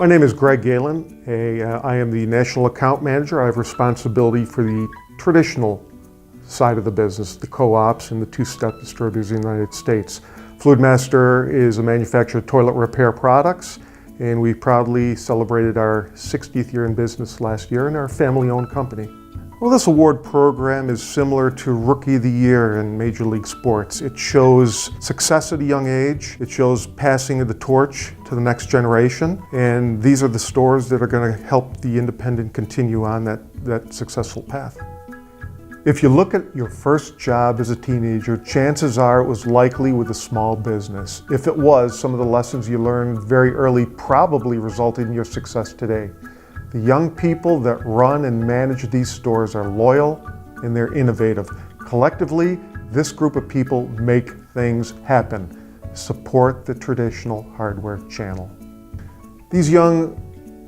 My name is Greg Galen. I am the National Account Manager. I have responsibility for the traditional side of the business, the co-ops and the two-step distributors in the United States. Fluidmaster is a manufacturer of toilet repair products, and we proudly celebrated our 60th year in business last year in our family-owned company. Well, this award program is similar to Rookie of the Year in Major League Sports. It shows success at a young age. It shows passing of the torch to the next generation. And these are the stores that are going to help the independent continue on that successful path. If you look at your first job as a teenager, chances are it was likely with a small business. If it was, some of the lessons you learned very early probably resulted in your success today. The young people that run and manage these stores are loyal and they're innovative. Collectively, this group of people make things happen. Support the traditional hardware channel. These young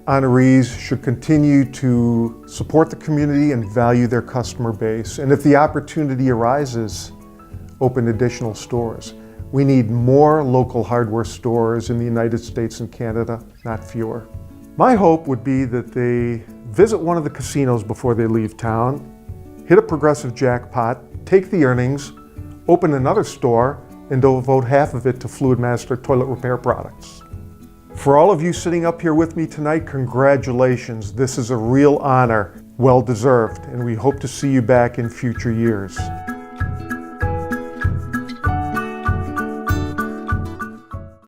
honorees should continue to support the community and value their customer base. And if the opportunity arises, open additional stores. We need more local hardware stores in the United States and Canada, not fewer. My hope would be that they visit one of the casinos before they leave town, hit a progressive jackpot, take the earnings, open another store, and devote half of it to Fluidmaster toilet repair products. For all of you sitting up here with me tonight, congratulations. This is a real honor, well deserved, and we hope to see you back in future years.